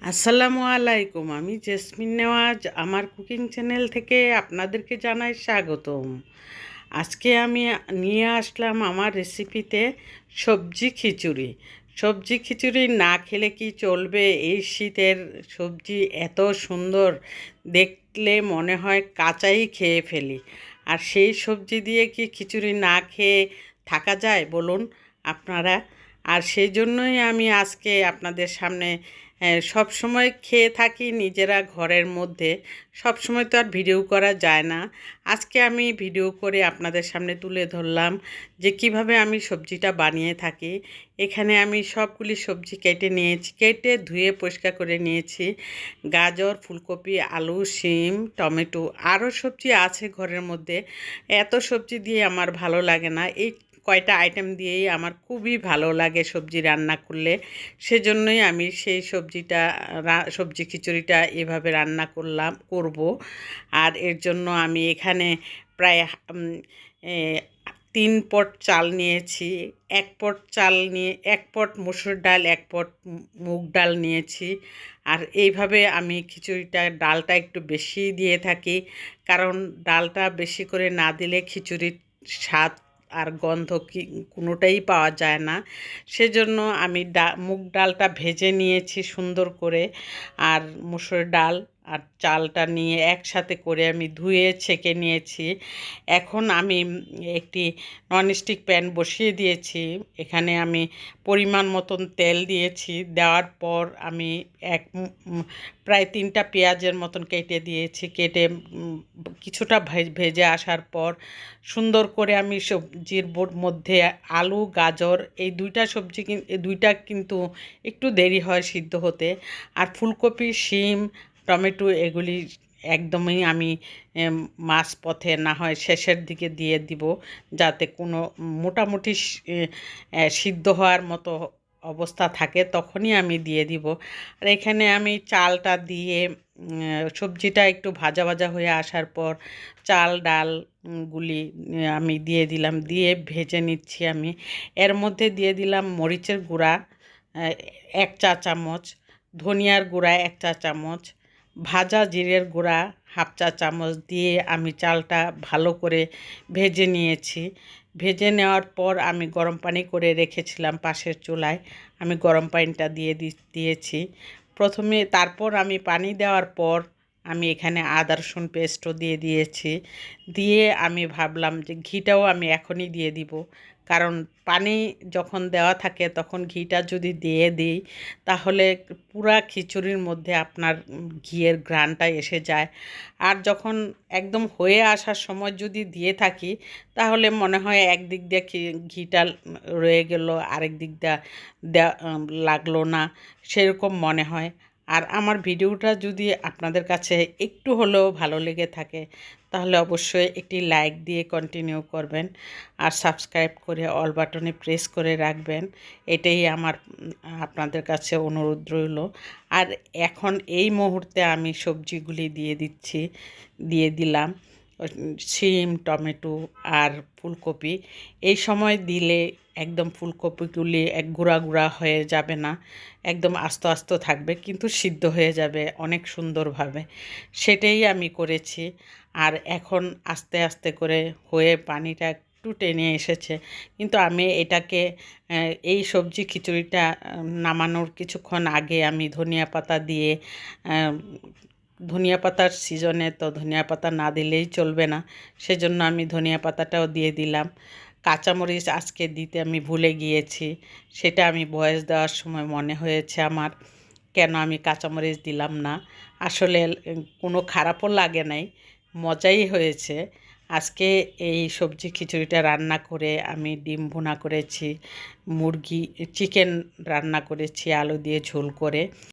আসসালামু আলাইকুম। আমি জেসমিন নেওয়াজ আমার কুকিং চ্যানেল থেকে আপনাদেরকে জানাই স্বাগতম। আজকে আমি নিয়ে আসলাম আমার রেসিপিতে সবজি খিচুড়ি। সবজি খিচুড়ি না খেলে কি চলবে? এই শীতের সবজি এত সুন্দর, দেখলে মনে হয় কাঁচাই খেয়ে ফেলি। আর সেই সবজি দিয়ে কি খিচুড়ি না খেয়ে থাকা যায় বলুন আপনারা? আর সেই জন্যই আমি আজকে আপনাদের সামনে সব সময় খেয়ে থাকি নিজেরা ঘরের মধ্যে, সব সময় তো আর ভিডিও করা যায় না। আজকে আমি ভিডিও করে আপনাদের সামনে তুলে ধরলাম যে কিভাবে আমি সবজিটা বানিয়ে থাকি। এখানে আমি সবগুলি সবজি কেটে নিয়েছি, কেটে ধুয়ে পরিষ্কার করে নিয়েছি। গাজর, ফুলকপি, আলু, শিম, টমেটো, আরও সবজি আছে ঘরের মধ্যে। এত সবজি দিয়ে আমার ভালো লাগে না, এই কয়টা আইটেম দিয়েই আমার খুবই ভালো লাগে সবজি রান্না করলে। সেজন্যই আমি সেই সবজি খিচুড়িটা এভাবে রান্না করব। আর এর জন্য আমি এখানে প্রায় 3 পট চাল নিয়েছি। 1 পট চাল নিয়ে 1 পট মসুর ডাল, 1 পট মুগ ডাল নিয়েছি। আর এইভাবে আমি ডালটা একটু বেশি দিয়ে থাকি, কারণ ডালটা বেশি করে না দিলে খিচুড়ির স্বাদ আর গন্ধ কোনোটাই পাওয়া যায় না। সেজন্য আমি মুগ ডালটা ভেজে নিয়েছি সুন্দর করে, আর মুসুর ডাল আর চালটা নিয়ে একসাথে করে আমি ধুয়ে ছেঁকে নিয়েছি। এখন আমি একটি ননস্টিক প্যান বসিয়ে দিয়েছি। এখানে আমি পরিমাণ মতন তেল দিয়েছি। দেওয়ার পর আমি প্রায় 3টা পেঁয়াজের মতন কেটে দিয়েছি। কেটে কিছুটা ভেজে আসার পর সুন্দর করে আমি সবজির মধ্যে আলু, গাজর, এই দুইটা কিন্তু একটু দেরি হয় সিদ্ধ হতে। আর ফুলকপি, শিম, টমেটো এগুলি একদমই আমি মাঝপথে না হয় শেষের দিকে দিয়ে দিব, যাতে কোনো মোটামুটি সিদ্ধ হওয়ার মতো অবস্থা থাকে, তখনই আমি দিয়ে দিব। আর এখানে আমি চালটা দিয়ে সবজিটা একটু ভাজা ভাজা হয়ে আসার পর ডাল গুলি আমি দিয়ে দিলাম, দিয়ে ভেজে নিচ্ছি আমি। এর মধ্যে দিয়ে দিলাম মরিচের গুঁড়া 1 চা চামচ, ধনিয়ার গুঁড়া 1 চা চামচ, ভাজা জিরের গুঁড়া 1/2 চা চামচ দিয়ে আমি চালটা ভালো করে ভেজে নিয়েছি। ভেজে নেওয়ার পর আমি গরম পানি করে রেখেছিলাম পাশের চুলায়, আমি গরম পানিটা দিয়েছি তারপর আমি পানি দেওয়ার পর আমি এখানে আদা রসুন পেস্টও দিয়ে দিয়েছি। দিয়ে আমি ভাবলাম যে ঘিটাও আমি এখনই দিয়ে দিব, কারণ পানি যখন দেওয়া থাকে তখন ঘিটা যদি দিয়ে দিই তাহলে পুরা খিচুড়ির মধ্যে আপনার ঘিয়ের ঘ্রাণটা এসে যায়। আর যখন একদম হয়ে আসার সময় যদি দিয়ে থাকি তাহলে মনে হয় একদিক দিয়ে ঘিটা রয়ে গেল, আরেক দিক দিয়ে লাগলো না, সেরকম মনে হয়। আর আমার ভিডিওটা যদি আপনাদের কাছে একটু হলেও ভালো লেগে থাকে তাহলে অবশ্যই একটি লাইক দিয়ে কন্টিনিউ করবেন, আর সাবস্ক্রাইব করে অল বাটনে প্রেস করে রাখবেন। এটাই আমার আপনাদের কাছে অনুরোধ রইল। আর এখন এই মুহূর্তে আমি সবজিগুলি দিয়ে দিলাম শিম, টমেটো আর ফুলকপি। এই সময় দিলে একদম ফুলকপিগুলি গুঁড়া গুঁড়া হয়ে যাবে না, একদম আস্ত আস্ত থাকবে, কিন্তু সিদ্ধ হয়ে যাবে অনেক সুন্দরভাবে। সেটাই আমি করেছি। আর এখন আস্তে আস্তে করে হয়ে পানিটা একটু টেনে এসেছে, কিন্তু আমি এটাকে এই সবজি খিচুড়িটা নামানোর কিছুক্ষণ আগে আমি ধনিয়া পাতা দিয়ে, ধনিয়া পাতার সিজনে তো ধনিয়া পাতা না দিলেই চলবে না, সেজন্য আমি ধনিয়া পাতাটাও দিয়ে দিলাম। কাঁচামরিচ আজকে দিতে আমি ভুলে গিয়েছি, সেটা আমি ভয়েস দেওয়ার সময় মনে হয়েছে আমার, কেন আমি কাঁচামরিচ দিলাম না। আসলে কোনো খারাপও লাগে নাই, মজাই হয়েছে। আজকে এই সবজি খিচুড়িটা রান্না করে আমি ডিম ভুনা করেছি, চিকেন রান্না করেছি আলু দিয়ে ঝোল করে।